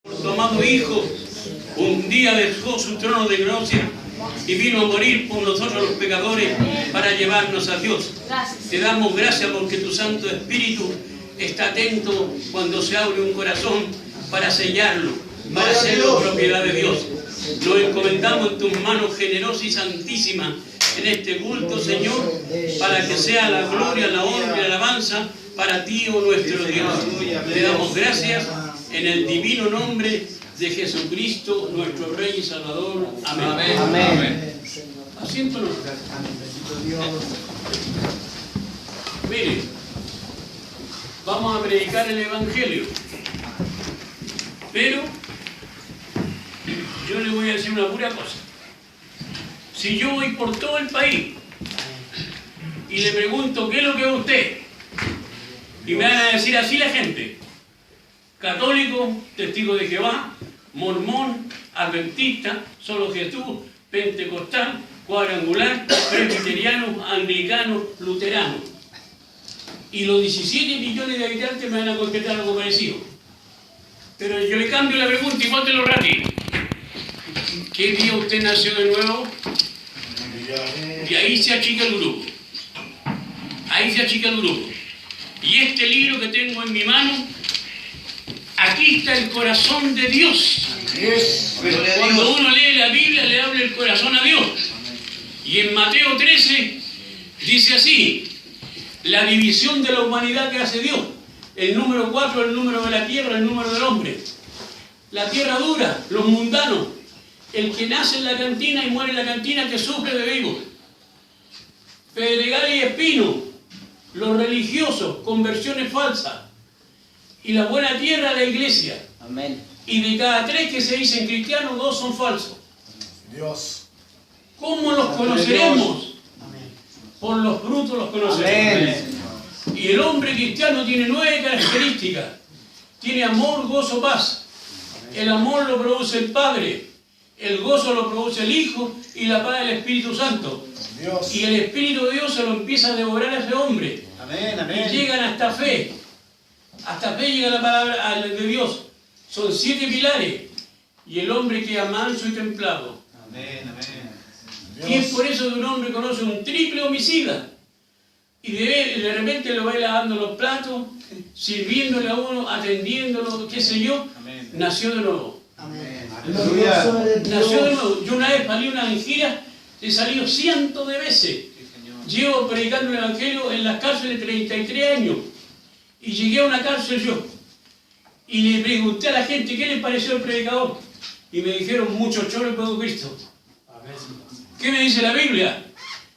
Tu amado Hijo un día dejó su trono de gloria y vino a morir por nosotros los pecadores para llevarnos a Dios. Te damos gracias porque tu Santo Espíritu está atento cuando se abre un corazón para sellarlo, para hacerlo propiedad de Dios. Lo encomendamos en tus manos generosas y santísimas en este culto, Señor, para que sea la gloria, la honra y la alabanza para ti, oh nuestro Dios. Te damos gracias en el divino nombre de Jesucristo, nuestro Rey y Salvador. Amén. Amén. Amén. Asiéntonos. Mire, vamos a predicar el Evangelio, pero yo le voy a decir una pura cosa. Si yo voy por todo el país y le pregunto qué es lo que es usted, y me van a decir así la gente: católico, testigo de Jehová, mormón, adventista, solo Jesús, pentecostal, cuadrangular, presbiteriano, anglicano, luterano. Y los 17 millones de habitantes me van a contestar algo parecido. Pero yo le cambio la pregunta y póntelo rápido. ¿Qué día usted nació de nuevo? Y ahí se achica el grupo. Ahí se achica el grupo. Y este libro que tengo en mi mano, aquí está el corazón de Dios. Cuando uno lee la Biblia, le habla el corazón a Dios. Y en Mateo 13 dice así: la división de la humanidad que hace Dios. El número 4, el número de la tierra, el número del hombre. La tierra dura, los mundanos. El que nace en la cantina y muere en la cantina, que sufre de vivo. Pedregal y espino, los religiosos, conversiones falsas. Y la buena tierra, la iglesia. Amén. Y de cada 3 que se dicen cristianos, 2 son falsos. Dios. ¿Cómo los conoceremos? Amén. Por los frutos los conoceremos. Amén. Y el hombre cristiano tiene 9 características. Tiene amor, gozo, paz. El amor lo produce el Padre, el gozo lo produce el Hijo y la paz del Espíritu Santo. Dios. Y el Espíritu de Dios se lo empieza a devorar a ese hombre. Amén. Y llegan hasta fe. Hasta fe llega la palabra de Dios. Son 7 pilares. Y el hombre queda manso y templado. Amén. Y es por eso que un hombre conoce un triple homicida. Y de repente lo va lavando los platos, sirviéndole a uno, atendiéndolo, qué sé yo. Amén. Nació de nuevo. Amén. Aleluya. Nació de nuevo. Yo una vez salí una gira, he salido cientos de veces. Sí, Señor. Llevo predicando el Evangelio en las cárceles 33 años. Y llegué a una cárcel yo. Y le pregunté a la gente qué les pareció el predicador. Y me dijeron: mucho choro en Cristo. ¿Qué me dice la Biblia?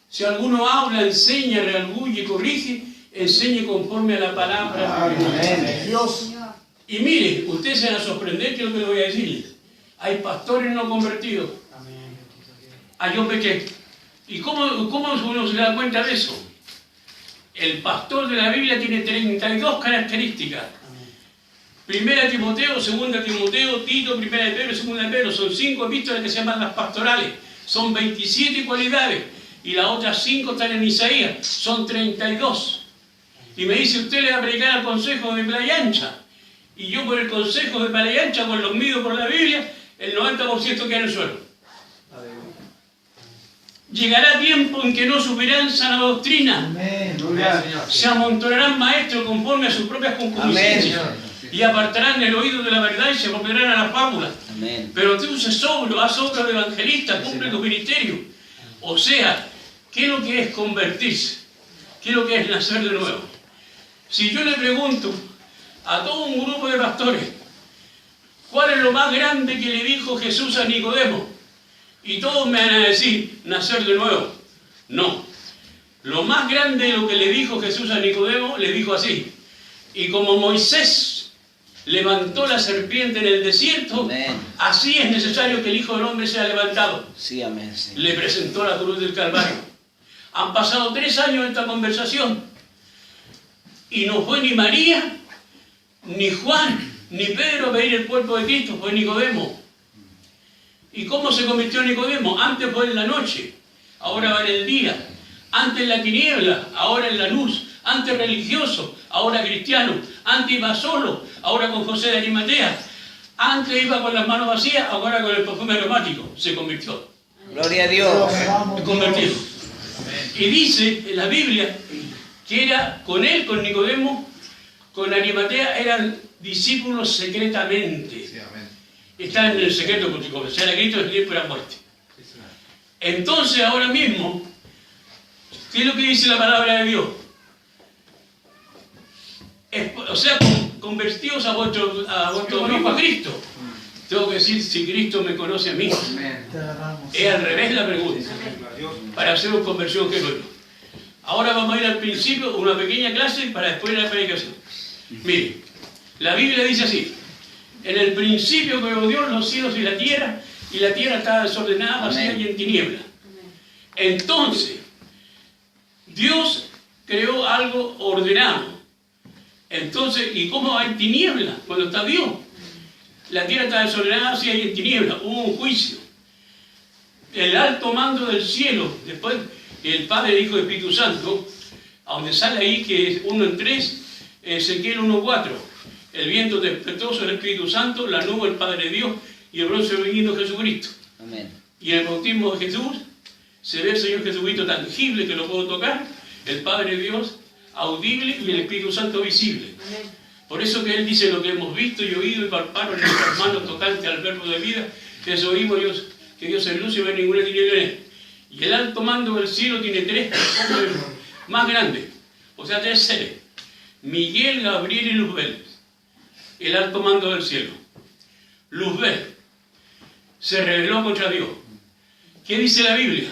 Si alguno habla, enseña, redarguye, corrige, enseñe conforme a la palabra. Amén. Dios. Y mire, ustedes se van a sorprender que es lo que les voy a decirles. Hay pastores no convertidos. Ah, yo pequé. ¿Y cómo uno se da cuenta de eso? El pastor de la Biblia tiene 32 características. Primera Timoteo, segunda Timoteo, Tito, primera de Pedro, segunda de Pedro. Son 5 epístolas que se llaman las pastorales. Son 27 cualidades. Y las otras 5 están en Isaías. Son 32. Y me dice: usted le va a predicar al consejo de Playa Ancha. Y yo por el consejo de Playa Ancha, con los midos por la Biblia, el 90% queda en el suelo. Llegará tiempo en que no subirán sana doctrina. Amén. Se amontonarán maestros conforme a sus propias concupiscencias. Y apartarán el oído de la verdad y se volverán a las fábulas. Amén. Pero tú se sobro, haz obra de evangelista, cumple tu ministerio. O sea, ¿qué es lo que es convertirse? ¿Qué es lo que es nacer de nuevo? Si yo le pregunto a todo un grupo de pastores, ¿cuál es lo más grande que le dijo Jesús a Nicodemo? Y todos me van a decir: nacer de nuevo. No. Lo más grande de lo que le dijo Jesús a Nicodemo, le dijo así: y como Moisés levantó la serpiente en el desierto, Amén. así es necesario que el Hijo del Hombre sea levantado. Sí, amén. Señor. Le presentó la cruz del Calvario. Han pasado 3 años de esta conversación y no fue ni María, ni Juan, ni Pedro a pedir el cuerpo de Cristo, fue Nicodemo. ¿Y cómo se convirtió Nicodemo? Antes fue en la noche, ahora va en el día. Antes en la tiniebla, ahora en la luz. Antes religioso, ahora cristiano. Antes iba solo, ahora con José de Arimatea. Antes iba con las manos vacías, ahora con el perfume aromático. Se convirtió. Gloria a Dios. Se convirtió. Y dice en la Biblia que era con él, con Nicodemo, con Arimatea, eran discípulos secretamente. Sí, amén. Están en el secreto porque confesar a Cristo es tiempo de la muerte. Entonces, ahora mismo, ¿qué es lo que dice la palabra de Dios? O sea, convertidos a vuestro mismo a Cristo. Tengo que decir si Cristo me conoce a mí. Es al revés la pregunta. Para hacer una conversión genuina. Ahora vamos a ir al principio, una pequeña clase para después la predicación. Mire, la Biblia dice así: en el principio creó Dios los cielos y la tierra estaba desordenada, vacía y en tinieblas. Entonces, Dios creó algo ordenado. Entonces, ¿y cómo va en tinieblas cuando está Dios? La tierra está desordenada, vacía y en tinieblas. Hubo un juicio. El alto mando del cielo, después el Padre, Hijo y Espíritu Santo, a donde sale ahí que es 1 en 3, Ezequiel 1:4. El viento tempestuoso del Espíritu Santo, la nube el Padre Dios y el bronce viniendo Jesucristo. Amén. Y en el bautismo de Jesús se ve el Señor Jesucristo tangible que lo puedo tocar, el Padre Dios audible y el Espíritu Santo visible. Amén. Por eso que Él dice lo que hemos visto y oído y palpado en nuestras manos tocante al verbo de vida, que eso oímos que Dios es luz y no hay ninguna tiniebla en Él. Y el alto mando del cielo tiene 3 hombres más grandes, o sea 3 seres: Miguel, Gabriel y Luzbel. El alto mando del cielo. Luzbel se rebeló contra Dios. ¿Qué dice la Biblia?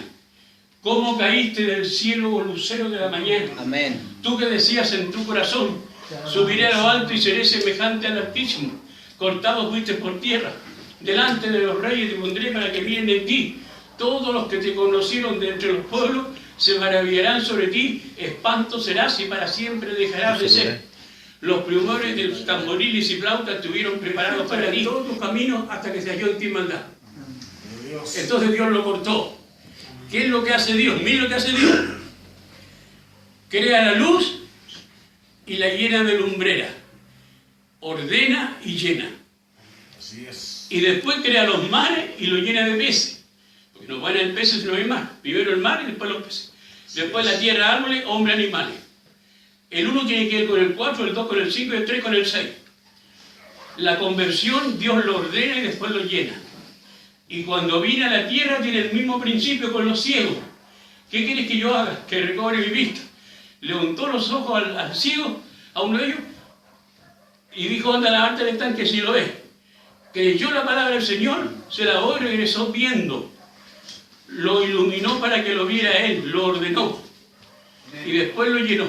¿Cómo caíste del cielo, oh lucero de la mañana? Amén. Tú que decías en tu corazón: subiré a lo alto y seré semejante al Altísimo. Cortado fuiste por tierra. Delante de los reyes te pondré para que miren en ti. Todos los que te conocieron de entre los pueblos se maravillarán sobre ti. Espanto serás y para siempre dejarás de ser. Los primores de los tamboriles y flautas estuvieron preparados para ti todos tus caminos hasta que se halló en ti maldad. Entonces Dios lo cortó. ¿Qué es lo que hace Dios? Mira lo que hace Dios. Crea la luz y la llena de lumbrera. Ordena y llena. Así es. Y después crea los mares y lo llena de peces. Porque no van a haber peces si no hay mar. Primero el mar y después los peces. Después la tierra, árboles, hombres, animales. El 1 tiene que ver con el 4, el 2 con el 5 y el 3 con el 6. La conversión Dios lo ordena y después lo llena. Y cuando viene a la tierra tiene el mismo principio con los ciegos. ¿Qué quieres que yo haga? Que recobre mi vista. Levantó los ojos al ciego, a uno de ellos, y dijo: anda a lavarte del estanque si lo ves. Creyó la palabra del Señor, se lavó y regresó viendo. Lo iluminó para que lo viera él, lo ordenó. Y después lo llenó.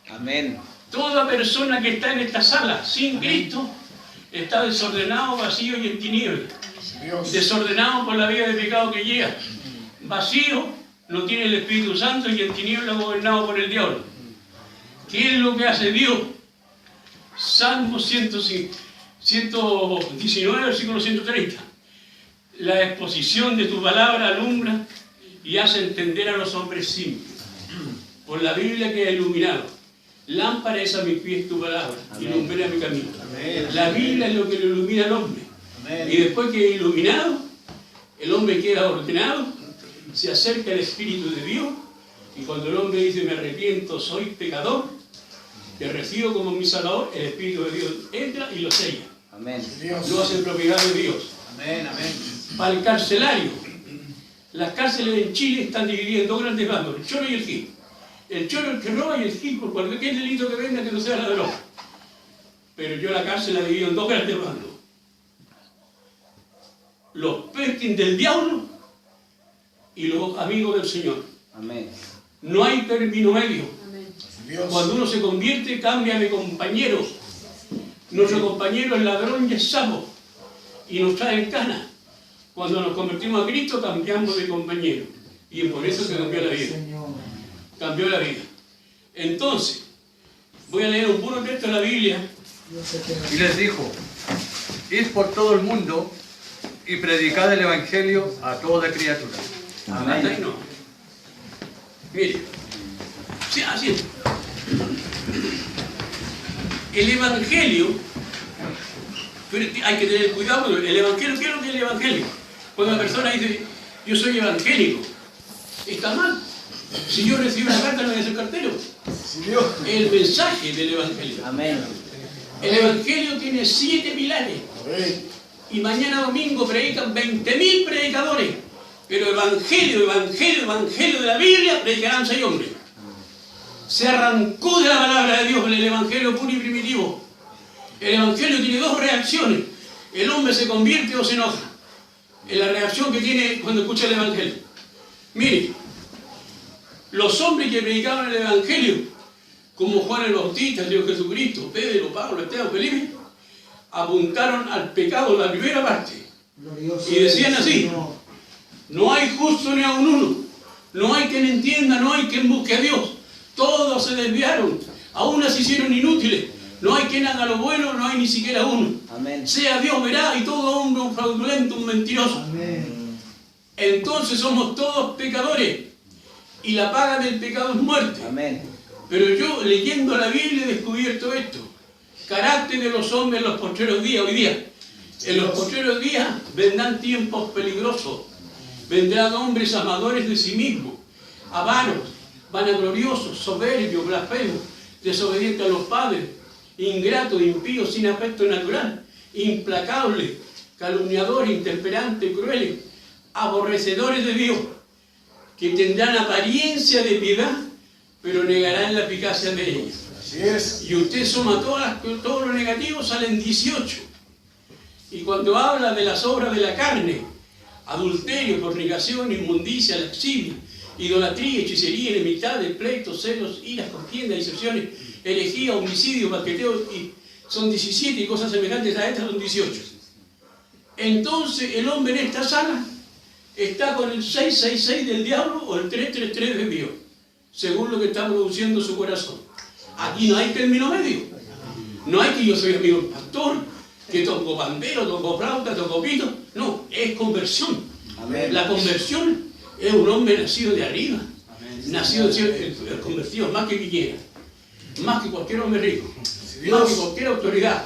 Amén. Toda persona que está en esta sala sin Cristo está desordenado, vacío y en tinieblas. Desordenado por la vida de pecado que llega. Vacío, no tiene el Espíritu Santo y en tinieblas gobernado por el diablo. ¿Qué es lo que hace Dios? Salmo 119, versículo 130. La exposición de tu palabra alumbra y hace entender a los hombres simples. Por la Biblia que ha iluminado. Lámpara es a mis pies tu palabra, y ilumina mi camino. Amén. La Biblia es lo que le ilumina al hombre. Amén. Y después que es iluminado, el hombre queda ordenado, se acerca al Espíritu de Dios, y cuando el hombre dice: me arrepiento, soy pecador, te recibo como mi Salvador, el Espíritu de Dios entra y lo sella. Amén. Lo hace propiedad de Dios. Amén. Amén. Para el carcelario, las cárceles en Chile están divididas en 2 grandes bandos: el choro y el gil. El choro es el que roba y el gil por cualquier delito que venga que no sea ladrón. Pero yo la cárcel la divido en 2 grandes bandos: los pesquis del diablo y los amigos del Señor. Amén. No hay término medio. Amén. Dios. Cuando uno se convierte, cambia de compañero. Nuestro compañero es ladrón y es sapo y nos trae en cana. Cuando nos convertimos a Cristo, cambiamos de compañero. Y es por eso que cambió la vida. Cambió la vida. Entonces, voy a leer un puro texto de la Biblia. Y les dijo: id por todo el mundo y predicad el Evangelio a toda criatura. Hasta ahí no. Mire, sí, así es. El Evangelio Pero hay que tener cuidado, porque el evangelio, ¿qué es lo que es el evangelio? Cuando una persona dice, yo soy evangélico, está mal. Si yo recibo una carta, no voy a ser cartero. El mensaje del evangelio. Amén. El evangelio tiene 7 pilares. Y mañana domingo predican 20.000 predicadores. Pero evangelio de la Biblia predicarán 6 hombres. Se arrancó de la palabra de Dios en el evangelio puro y primitivo. El evangelio tiene 2 reacciones. El hombre se convierte o se enoja. Es la reacción que tiene cuando escucha el evangelio. Mire, los hombres que predicaban el evangelio, como Juan el Bautista, Dios Jesucristo, Pedro, Pablo, Esteban, Felipe, apuntaron al pecado en la primera parte. Y decían así: no hay justo ni aun uno, no hay quien entienda, no hay quien busque a Dios. Todos se desviaron, aún se hicieron inútiles. No hay quien haga lo bueno, no hay ni siquiera uno. Amén. Sea Dios verá, y todo hombre un fraudulento, un mentiroso. Amén. Entonces somos todos pecadores, y la paga del pecado es muerte. Amén. Pero yo, leyendo la Biblia, he descubierto esto. Carácter de los hombres en los postreros días, hoy día. En los postreros días vendrán tiempos peligrosos. Vendrán hombres amadores de sí mismos, avaros, vanagloriosos, soberbios, blasfemos, desobedientes a los padres, ingratos, impíos, sin afecto natural, implacables, calumniadores, intemperantes, crueles, aborrecedores de Dios, que tendrán apariencia de piedad, pero negarán la eficacia de ella. Así es. Y usted suma todo lo negativo, salen 18. Y cuando habla de las obras de la carne, adulterio, fornicación, inmundicia, lascivia, idolatría, hechicería, enemistades, pleitos, celos, iras, contiendas, disensiones, herejía, homicidio, banqueteo, y son 17 y cosas semejantes a estas son 18. Entonces el hombre en esta sala está con el 666 del diablo o el 333 de Dios, según lo que está produciendo su corazón. Aquí no hay término medio. No hay que yo soy amigo del pastor, que toco pandero, toco flauta, toco pito. No, es conversión. Amén. La conversión es un hombre nacido de arriba. Nacido de cielo, el convertido más que Piñera, más que cualquier hombre rico, más que cualquier autoridad.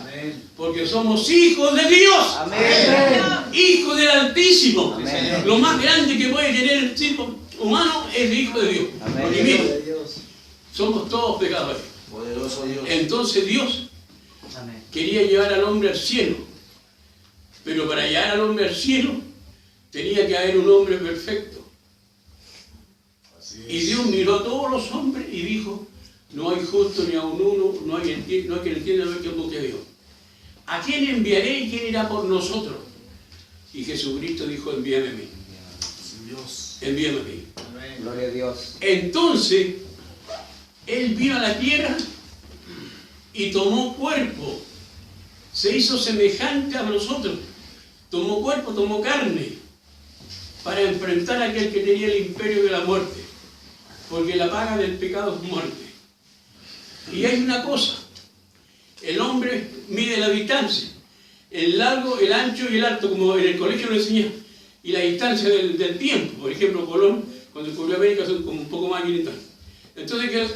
Porque somos hijos de Dios. Amén. Hijos del Altísimo. Amén. Lo más grande que puede tener el tipo humano es el hijo de Dios. Amén. Porque mire, somos todos pecadores. Poderoso Dios. Entonces Dios quería llevar al hombre al cielo, pero para llevar al hombre al cielo tenía que haber un hombre perfecto. Y Dios miró a todos los hombres y dijo: no hay justo ni aun uno, no hay quien entienda, no hay quien busque a Dios. ¿A quién enviaré y quién irá por nosotros? Y Jesucristo dijo: envíame a mí. Dios. Envíame a mí. Gloria a Dios. Entonces Él vino a la tierra y tomó cuerpo, se hizo semejante a nosotros, tomó cuerpo, tomó carne, para enfrentar a aquel que tenía el imperio de la muerte, porque la paga del pecado es muerte. Y hay una cosa: el hombre mide la distancia, el largo, el ancho y el alto, como en el colegio lo enseñan, y la distancia del tiempo. Por ejemplo, Colón, cuando descubrió América, son como un poco más de 500 años. Entonces,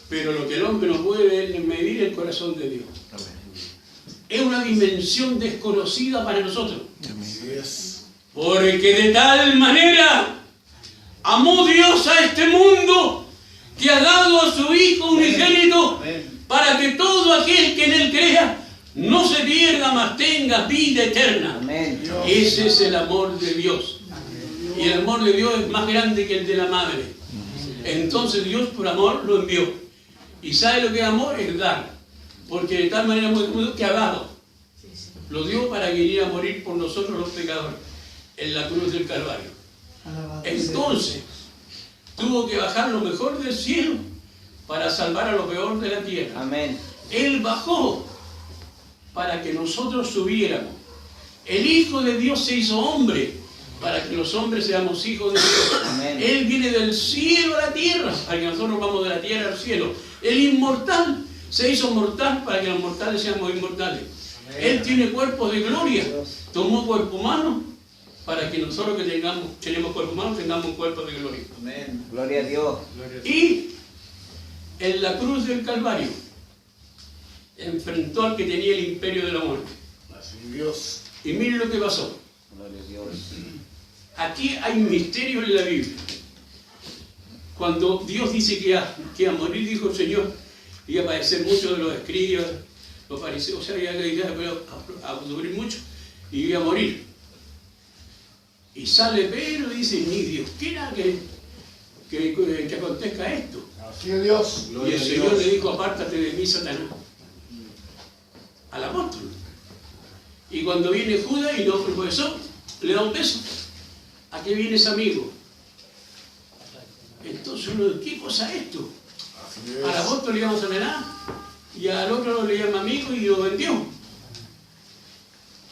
pero lo que el hombre no puede es medir el corazón de Dios. Es una dimensión desconocida para nosotros. Así es. Porque de tal manera amó Dios a este mundo, que ha dado a su Hijo unigénito, para que todo aquel que en Él crea no se pierda, mas tenga vida eterna. Amén. Ese es el amor de Dios. Y el amor de Dios es más grande que el de la madre. Entonces Dios por amor lo envió. ¿Y sabe lo que es amor? Es dar. Porque de tal manera que ha dado. Lo dio para que viniera a morir por nosotros los pecadores en la cruz del Calvario. Entonces tuvo que bajar lo mejor del cielo para salvar a lo peor de la tierra. Amén. Él bajó para que nosotros subiéramos. El Hijo de Dios se hizo hombre para que los hombres seamos hijos de Dios. Amén. Él viene del cielo a la tierra para que nosotros vamos de la tierra al cielo. El inmortal se hizo mortal para que los mortales seamos inmortales. Él tiene cuerpo de gloria. Tomó cuerpo humano para que nosotros que tenemos cuerpo humano tengamos un cuerpo de gloria. Amén. Gloria a Dios. Y en la cruz del Calvario enfrentó al que tenía el imperio de la muerte. Así Dios. Y miren lo que pasó. Gloria a Dios. Aquí hay un misterio en la Biblia. Cuando Dios dice que iba a morir, dijo el Señor, iba a padecer mucho de los escribas, los fariseos, o sea, iba a sufrir mucho y iba a morir. Y sale Pedro y dice, ni Dios quiera que acontezca esto. Así es Dios. Y Gloria el a Señor Dios. le dijo, apártate de mí, Satanás, al apóstol. Y cuando viene Judas y lo profesó, le da un beso. ¿A qué viene ese amigo? Entonces uno, ¿qué cosa es esto? Así es. Al apóstol le llama Satanás y al otro le llama amigo y lo vendió.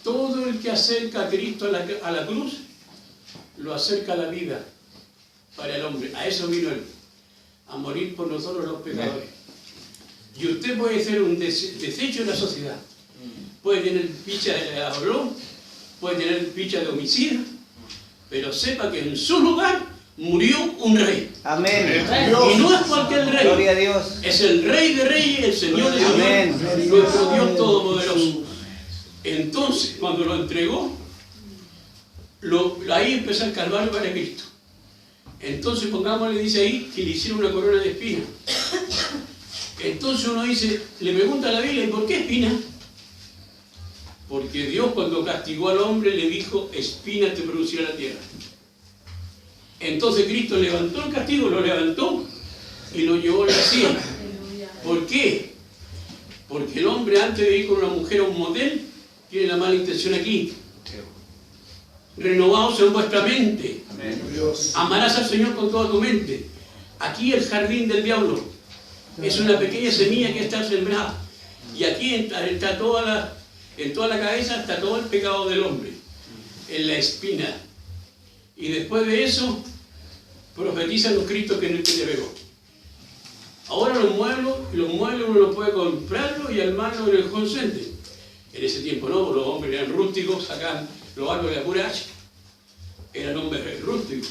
Todo el que acerca a Cristo a la cruz, lo acerca a la vida para el hombre. A eso vino él, a morir por nosotros los pecadores. Y usted puede ser un desecho en la sociedad. Puede tener ficha de ladrón, puede tener ficha de homicida, pero sepa que en su lugar murió un rey. Amén. Y no es cualquier rey. Gloria a Dios. Es el Rey de Reyes, el Señor de Amén. Señores, nuestro Dios Todopoderoso. Entonces, cuando lo entregó, ahí empezó el calvario para Cristo. Entonces, pongámosle, dice ahí, que le hicieron una corona de espinas. Entonces uno dice, le pregunta a la Biblia, ¿y por qué espinas? Porque Dios cuando castigó al hombre le dijo, espinas te producirá la tierra. Entonces Cristo levantó el castigo, lo levantó y lo llevó a la sien. ¿Por qué? Porque el hombre antes de ir con una mujer a un motel tiene la mala intención aquí. Renovaos en vuestra mente. Dios. Amarás al Señor con toda tu mente. Aquí el jardín del diablo es una pequeña semilla que está sembrada. Y aquí está en toda la cabeza está todo el pecado del hombre, en la espina. Y después de eso, profetizan los Cristos que te pegó. Ahora los muebles uno los puede comprarlos y armarlos en el home center. En ese tiempo no, porque los hombres eran rústicos, sacaban los árboles de pura hacha. Eran hombres rústicos.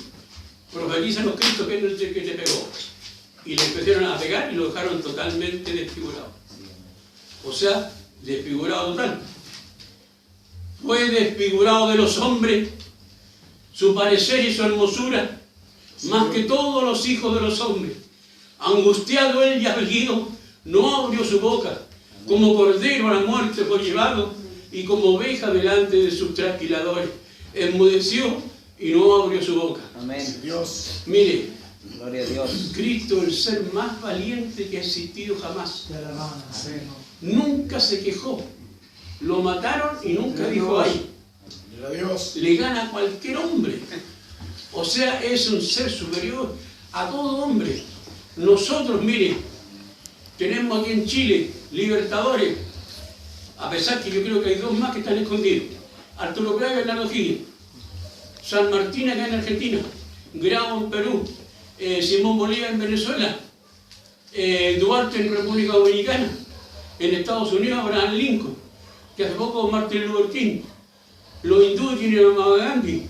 Profetizan los Cristos que te pegó. Y le empezaron a pegar y lo dejaron totalmente desfigurado. O sea, desfigurado total. Fue desfigurado de los hombres, su parecer y su hermosura, más que todos los hijos de los hombres. Angustiado él y afligido, no abrió su boca. Como cordero a la muerte fue llevado, y como oveja delante de sus trasquiladores. Enmudeció y no abrió su boca. Amén. Dios. Mire, Gloria a Dios. Cristo, el ser más valiente que ha existido jamás, nunca se quejó. Lo mataron y nunca dijo ay. Gloria a Dios. Le gana a cualquier hombre. O sea, es un ser superior a todo hombre. Nosotros, mire, tenemos aquí en Chile Libertadores, a pesar que yo creo que hay dos más que están escondidos. Arturo Prat y Bernardo Higgins. San Martín acá en Argentina, Grau en Perú, Simón Bolívar en Venezuela, Duarte en República Dominicana, en Estados Unidos Abraham Lincoln, que hace poco Martin Luther King. Los hindúes tienen a Mahatma Gandhi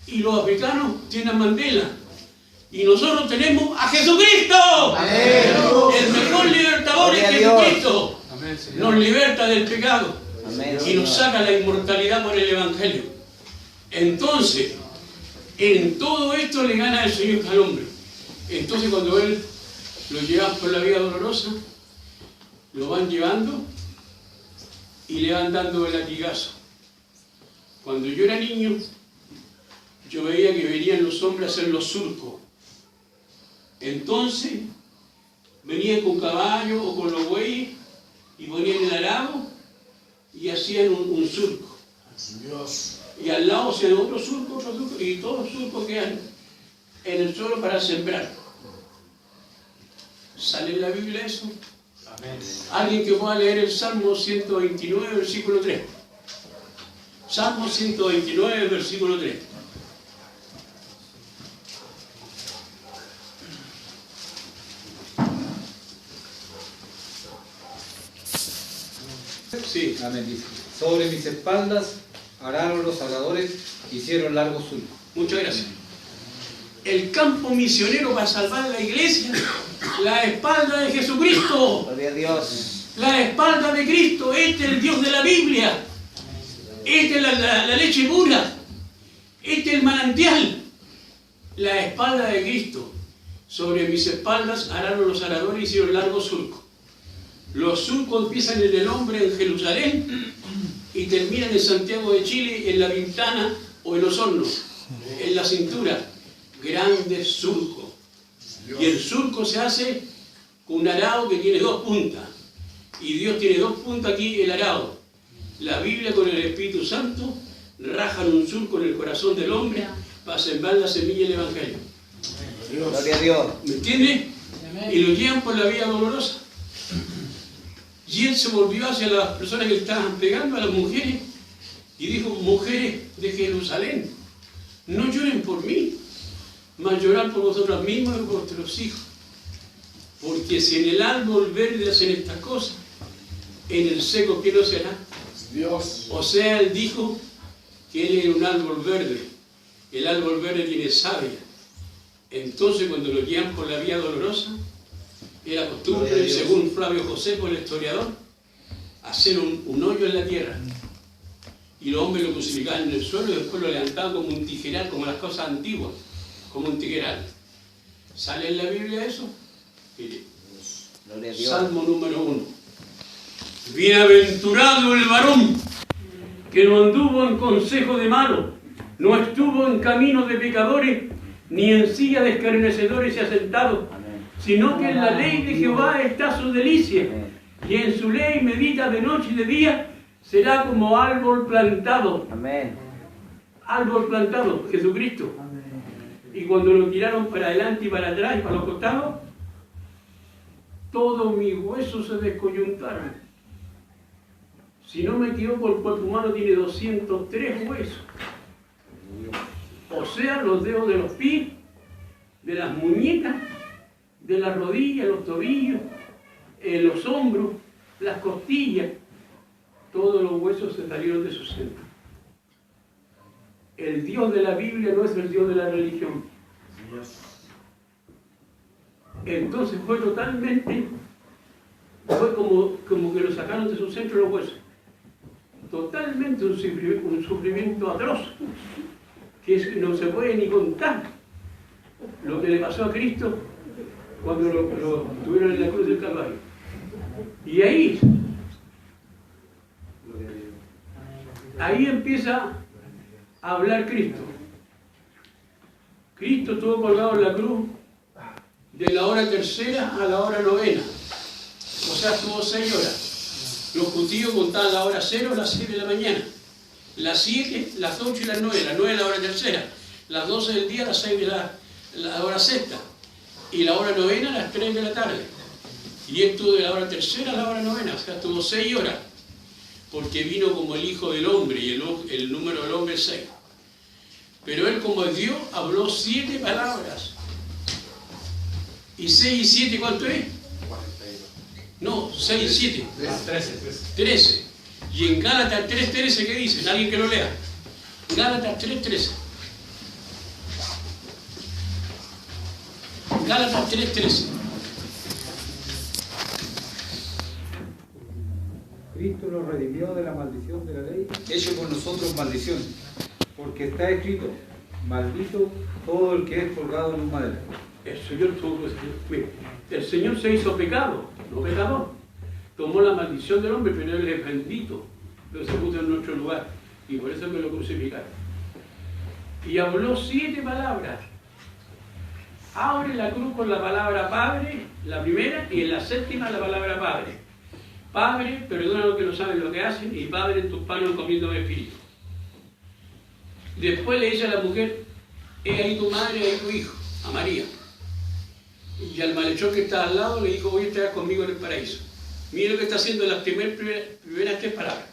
y los africanos tienen a Mandela. Y nosotros tenemos a Jesucristo. Amén. El mejor libertador es Gloria a Dios. Jesucristo. Nos liberta del pecado Amén. y nos saca la inmortalidad por el Evangelio. Entonces, en todo esto le gana el Señor al hombre. Entonces cuando Él lo lleva por la vida dolorosa, lo van llevando y le van dando el latigazo. Cuando yo era niño, yo veía que venían los hombres a hacer los surcos. Entonces, venían con caballo o con los bueyes y ponían el arado y hacían un surco. Dios. Y al lado hacían otro surco, y todos los surcos quedan en el suelo para sembrar. ¿Sale en la Biblia eso? Amén. Alguien que pueda leer el Salmo 129, versículo 3. Salmo 129, versículo 3. Sí. Amén. Dice, sobre mis espaldas araron los aradores, hicieron largos surcos. Muchas gracias. El campo misionero para salvar la iglesia, la espalda de Jesucristo. Gloria a Dios. La espalda de Cristo, este es el Dios de la Biblia. Esta es la leche pura. Este es el manantial. La espalda de Cristo. Sobre mis espaldas araron los aradores y hicieron largos surcos. Los surcos empiezan en el hombre en Jerusalén y terminan en Santiago de Chile, en la Pintana o en los hornos, en la cintura. Grandes surcos. Y el surco se hace con un arado que tiene 2 puntas. Y Dios tiene 2 puntas aquí, el arado. La Biblia con el Espíritu Santo rajan un surco en el corazón del hombre para sembrar la semilla del Evangelio. Gloria a Dios. ¿Me entiendes? Y lo llevan por la vía dolorosa. Y él se volvió hacia las personas que estaban pegando, a las mujeres, y dijo: mujeres de Jerusalén, no lloren por mí, mas llorar por vosotros mismos y por vuestros hijos. Porque si en el árbol verde hacen estas cosas, en el seco, ¿qué no será? Dios. O sea, él dijo que él era un árbol verde. El árbol verde tiene savia. Entonces, cuando lo guían por la vía dolorosa, era costumbre, según Flavio Josefo, el historiador, hacer un hoyo en la tierra. Y los hombres lo crucificaban en el suelo y después lo levantaban como un tijeral, como las cosas antiguas, como un tijeral. ¿Sale en la Biblia eso? Mire, Gloria a Dios. Salmo número 1. Bienaventurado el varón que no anduvo en consejo de malos, no estuvo en camino de pecadores, ni en silla de escarnecedores se ha sentado, sino que en la ley de Jehová está su delicia, y en su ley medita de noche y de día. Será como árbol plantado. Amén. Árbol plantado, Jesucristo. Y cuando lo tiraron para adelante y para atrás y para los costados, todos mis huesos se descoyuntaron. Si no me equivoco, el cuerpo humano tiene 203 huesos. O sea, los dedos de los pies, de las muñecas, de las rodillas, los tobillos, los hombros, las costillas. Todos los huesos se salieron de su centro. El Dios de la Biblia no es el Dios de la religión. Entonces fue como que lo sacaron de su centro los huesos. Totalmente un sufrimiento atroz, que no se puede ni contar lo que le pasó a Cristo cuando lo tuvieron en la cruz del Calvario. Y ahí empieza a hablar Cristo. Cristo estuvo colgado en la cruz de la hora tercera a la hora novena. O sea, estuvo 6 horas. Los judíos contaban la hora 0 a las 6 de la mañana. Las 7, las 8 y las 9. Las 9 la hora tercera. Las 12 del día, las 6 de la hora sexta. Y la hora novena, las 3 de la tarde. Y esto de la hora tercera a la hora novena. O sea, estuvo 6 horas. Porque vino como el Hijo del Hombre, y el número del hombre es 6. Pero él, como es Dios, habló 7 palabras. ¿Y 6 y 7 cuánto es? 42. No, 6 y 7. 13. 13. Y en Gálatas 3:13, ¿qué dice? ¿Alguien que lo lea? Gálatas 3:13. Gálatas 3:13. Cristo nos redimió de la maldición de la ley, hecho por nosotros maldición, porque está escrito: maldito todo el que es colgado en un madero. El Señor se hizo pecado, no pecador. Tomó la maldición del hombre, pero él es bendito, pero se puso en nuestro lugar, y por eso me lo crucificaron. Y habló 7 palabras. Abre la cruz con la palabra Padre, la primera, y en la séptima la palabra Padre. Padre, perdona a los que no saben lo que hacen, y Padre, en tus manos encomiéndome espíritu. Después le dice a la mujer: he ahí tu madre, he ahí tu hijo, a María. Y al malhechor que está al lado le dijo: voy a estar conmigo en el paraíso. Mire lo que está haciendo en las primeras 3 palabras.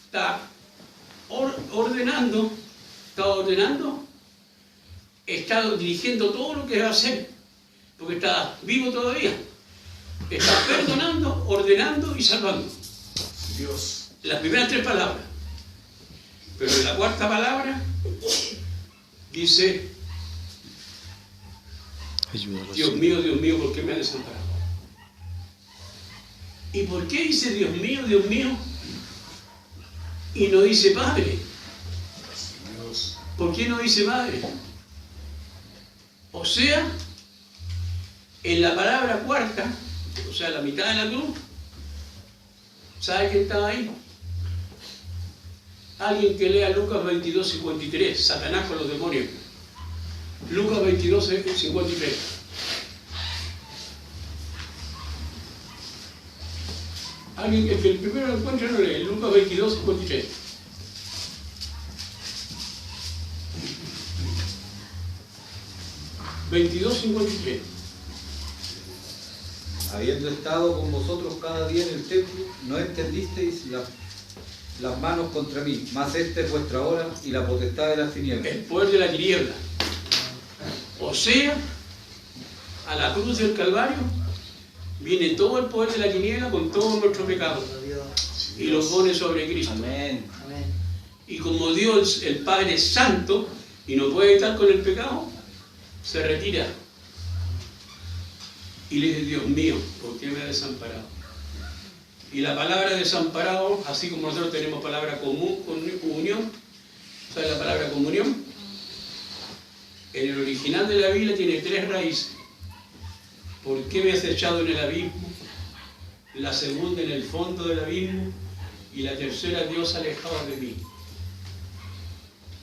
Está ordenando, está dirigiendo todo lo que va a hacer, porque está vivo todavía. Está perdonando, ordenando y salvando. Dios. Las primeras 3 palabras. Pero en la 4ª palabra dice: Dios mío, ¿por qué me has desamparado? ¿Y por qué dice Dios mío, Dios mío? Y no dice Padre. Dios. ¿Por qué no dice Padre? O sea, en la palabra cuarta, o sea, la mitad de la cruz, ¿sabe quién estaba ahí? Alguien que lea Lucas 22, 53, Satanás con los demonios. Lucas 22, 53. Alguien que el primero lo encuentre no lee, Lucas 22, 53. Habiendo estado con vosotros cada día en el templo, no extendisteis las manos contra mí, mas esta es vuestra hora y la potestad de las tinieblas. El poder de la tiniebla. O sea, a la cruz del Calvario viene todo el poder de la tiniebla con todo nuestro pecado y lo pone sobre Cristo. Amén. Y como Dios, el Padre es santo y no puede estar con el pecado, se retira y le dice: Dios mío, ¿por qué me has desamparado? Y la palabra desamparado, así como nosotros tenemos palabra comunión, ¿sabe la palabra comunión? En el original de la Biblia tiene 3 raíces. ¿Por qué me has echado en el abismo? La segunda, en el fondo del abismo. Y la tercera, Dios alejado de mí.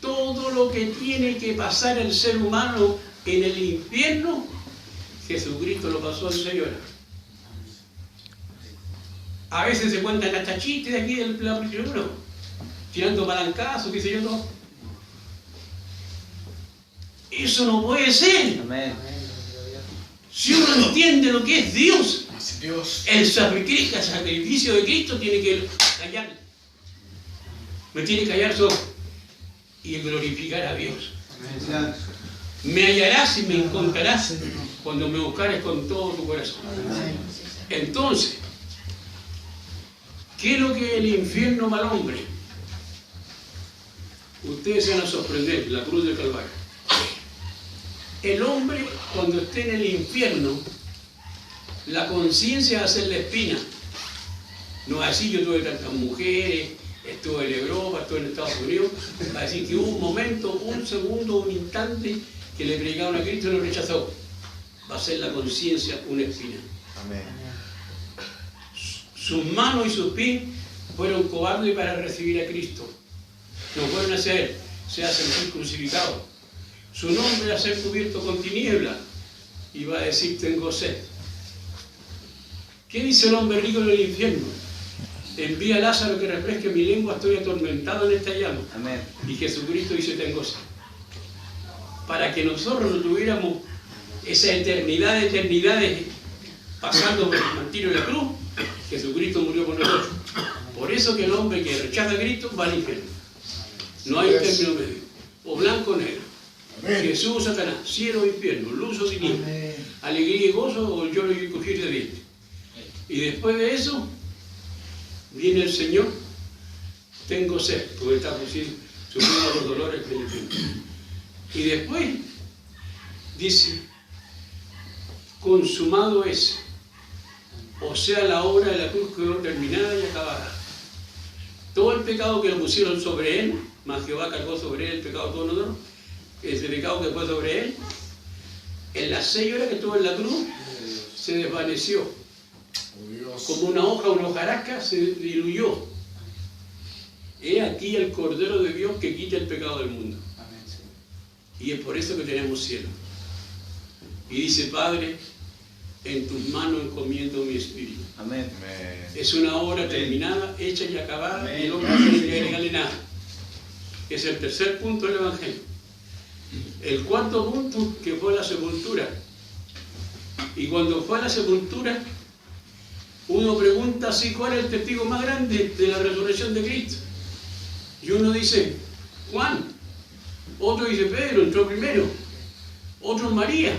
Todo lo que tiene que pasar el ser humano en el infierno, Jesucristo lo pasó al Señor. A veces se cuentan hasta chistes de aquí del prisión, tirando palancazos, qué sé yo, todo. Eso no puede ser. Amén. Si uno entiende lo que es Dios, Dios. el sacrificio de Cristo tiene que callar. Me tiene que callar todo y glorificar a Dios. Amén. Me hallarás y me encontrarás cuando me buscares con todo tu corazón. Entonces, ¿qué es lo que es el infierno para el hombre? Ustedes se van a sorprender, la cruz del Calvario. El hombre, cuando esté en el infierno, la conciencia va a ser la espina. No va a decir: yo tuve tantas mujeres, estuve en Europa, estuve en Estados Unidos. Va a decir que hubo un momento, un segundo, un instante que le predicaron a Cristo y lo rechazó. Va a ser la conciencia una espina. Amén. Sus manos y sus pies fueron cobardes para recibir a Cristo. No fueron hacia Él, se hacen ser crucificados. Su nombre va a ser cubierto con tiniebla y va a decir: tengo sed. ¿Qué dice el hombre rico en el infierno? Envía a Lázaro que refresque mi lengua, estoy atormentado en esta llama. Amén. Y Jesucristo dice: tengo sed. Para que nosotros no tuviéramos esa eternidad de eternidades pasando por el martirio de la cruz, Jesucristo murió por nosotros. Por eso que el hombre que rechaza a Cristo va al infierno. No hay término medio. O blanco o negro. Amén. Jesús o Satanás, cielo o infierno, luz o tiniebla, alegría y gozo o lloro y crujir de dientes. Y después de eso, viene el Señor: tengo sed, porque está sufriendo los dolores del infierno. Y después dice: consumado es. O sea, la obra de la cruz quedó terminada y acabada. Todo el pecado que lo pusieron sobre Él, más Jehová cargó sobre Él el pecado de todos nosotros, ese pecado que fue sobre Él, en las 6 horas que estuvo en la cruz, se desvaneció. Oh, Dios. Como una hojarasca se diluyó. He aquí el Cordero de Dios que quita el pecado del mundo. Y es por eso que tenemos cielo. Y dice: Padre, en tus manos encomiendo mi espíritu. Amén. Amén. Es una obra terminada, hecha y acabada, Amén. y no tiene que agregarle nada. Es el tercer punto del Evangelio. El cuarto punto, que fue la sepultura. Y cuando fue a la sepultura, uno pregunta así: ¿cuál es el testigo más grande de la resurrección de Cristo? Y uno dice: Juan. Otro dice: Pedro, entró primero. Otro: María.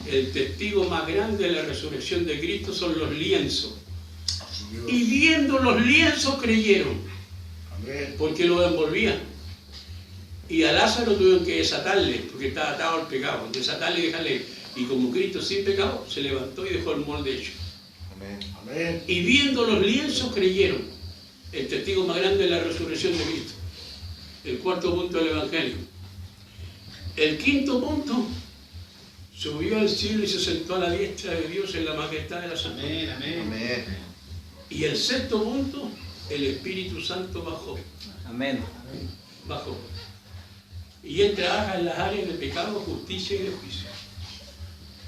El testigo más grande de la resurrección de Cristo son los lienzos. Dios. Y viendo los lienzos creyeron, Amén. porque lo envolvían. Y a Lázaro tuvieron que desatarle, porque estaba atado al pecado. Desatarle y dejarle. Y como Cristo sin pecado, se levantó y dejó el molde hecho. Amén. Y viendo los lienzos creyeron. El testigo más grande de la resurrección de Cristo. El cuarto punto del Evangelio. El quinto punto, subió al cielo y se sentó a la diestra de Dios en la majestad de la santidad. Amén. Y el sexto punto, el Espíritu Santo bajó. Amén. Bajó. Y él trabaja en las áreas de pecado, justicia y de juicio.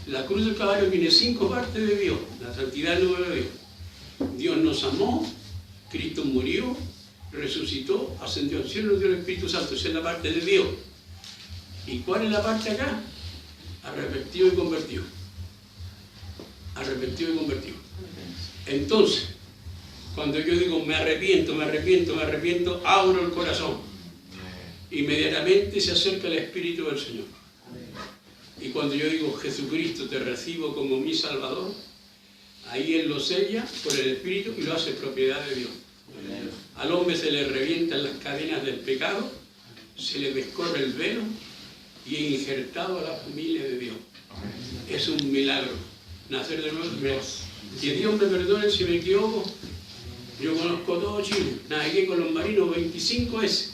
La cruz del Calvario tiene 5 partes de Dios. La santidad no de Dios. Dios nos amó, Cristo murió, resucitó, ascendió al cielo, nos dio el Espíritu Santo. Esa es la parte de Dios. ¿Y cuál es la parte acá? Arrepentido y convertido. Arrepentido y convertido. Entonces, cuando yo digo me arrepiento, abro el corazón. Inmediatamente se acerca el Espíritu del Señor. Y cuando yo digo Jesucristo, te recibo como mi Salvador, ahí Él lo sella por el Espíritu y lo hace propiedad de Dios. Al hombre se le revientan las cadenas del pecado, se le descorre el velo y es injertado a la familia de Dios. Es un milagro. Nacer de nuevo es un milagro. Que Dios me perdone si me equivoco. Yo conozco todo Chile. Navegué con los marinos 25 veces.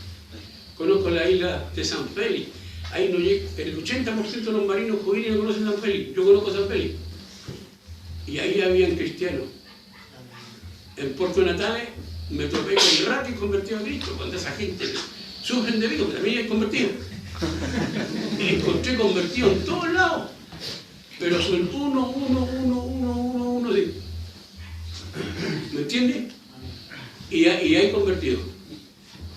Conozco la isla de San Félix. Ahí no llega, el 80% de los marinos juveniles no conocen San Félix. Yo conozco San Félix. Y ahí habían cristianos. En Puerto Natales me topé con ratos convertido a Cristo. Cuando esa gente sufren de vida, también hay convertidos. Encontré convertidos en todos lados. Pero son uno. ¿Me entiende? Y hay convertidos.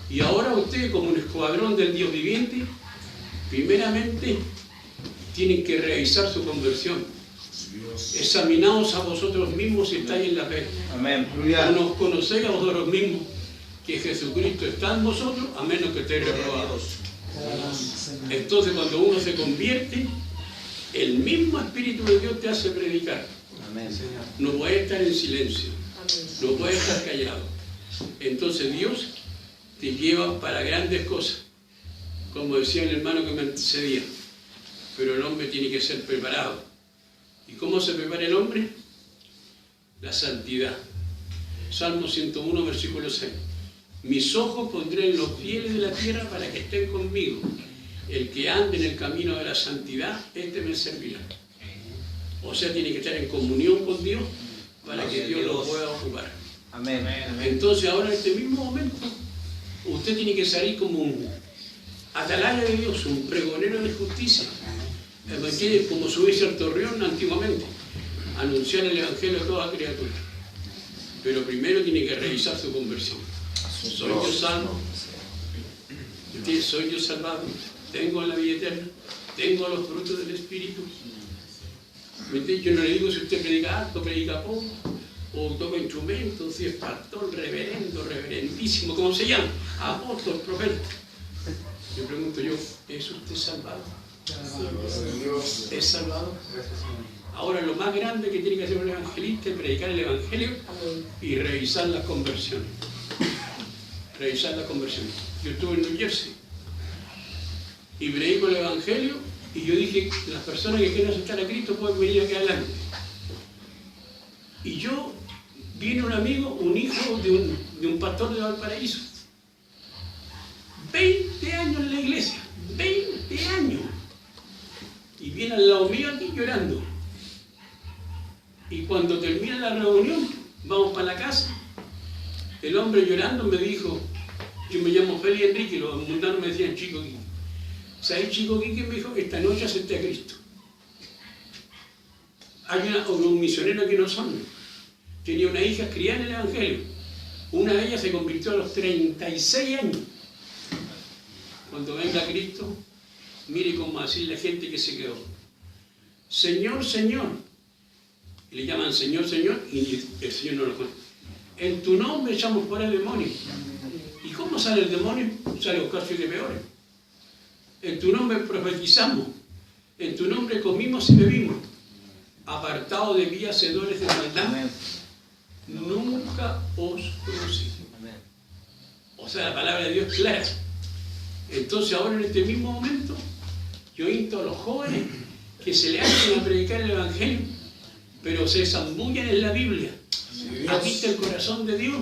Y ahora ustedes, como un escuadrón del Dios viviente, primeramente tienen que realizar su conversión. Examinaos a vosotros mismos si estáis en la fe. Amén. No os conocéis a vosotros mismos que Jesucristo está en vosotros, a menos que estéis reprobados. Entonces, cuando uno se convierte, el mismo Espíritu de Dios te hace predicar. Amén. No puedes estar en silencio, no puedes estar callado. Entonces Dios te lleva para grandes cosas, como decía el hermano que me antecedía. Pero el hombre tiene que ser preparado. ¿Y cómo se prepara el hombre? La santidad. Salmo 101, versículo 6. Mis ojos pondré en los fieles de la tierra para que estén conmigo. El que ande en el camino de la santidad, este me servirá. O sea, tiene que estar en comunión con Dios para que Dios lo pueda ocupar. Amén. Entonces ahora en este mismo momento, usted tiene que salir como un atalaya de Dios, un pregonero de justicia. Como subirse al torreón antiguamente, anunciar el Evangelio a toda criatura. Pero primero tiene que revisar su conversión. ¿Soy yo salvo? ¿Soy yo salvado? ¿Tengo la vida eterna? ¿Tengo los frutos del Espíritu? Yo no le digo si usted predica alto, predica poco, o toca instrumentos, si es pastor, reverendo, reverendísimo, ¿cómo se llama? Apóstol, profeta. Yo pregunto yo, ¿es usted salvado? ¿Es salvado? Ahora lo más grande que tiene que hacer un evangelista es predicar el Evangelio y revisar las conversiones. Revisar las conversiones. Yo estuve en New Jersey y predico el Evangelio y yo dije, las personas que quieren aceptar a Cristo pueden venir aquí adelante. Y yo, viene un amigo, un hijo de un pastor de Valparaíso. 20 años en la iglesia, 20 años. Y viene al lado mío aquí llorando. Y cuando termina la reunión, vamos para la casa. El hombre llorando me dijo, yo me llamo Félix Enrique, los mundanos me decían Chico Quique. ¿Sabes Chico Quique? Me dijo, esta noche acepté a Cristo. Hay un misionero aquí en Osorno. Tenía una hija criada en el Evangelio. Una de ellas se convirtió a los 36 años. Cuando venga Cristo, mire cómo así la gente que se quedó. Señor, Señor. Y le llaman Señor, Señor, y el Señor no lo conoce. En tu nombre echamos fuera el demonio. ¿Y cómo sale el demonio? Sale a buscar 7 peores. En tu nombre profetizamos. En tu nombre comimos y bebimos. Apartado de mí, hacedores de maldad. Amén. Nunca os conocí. O sea, la palabra de Dios es clara. Entonces ahora en este mismo momento, yo insto a los jóvenes que se le hacen a predicar el Evangelio pero se zambullen en la Biblia. Aquí está el corazón de Dios,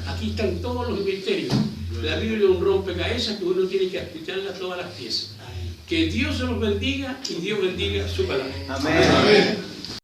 aquí están todos los misterios. La Biblia es un rompecabezas que uno tiene que escucharla todas las piezas. Que Dios se los bendiga y Dios bendiga su palabra. Amén.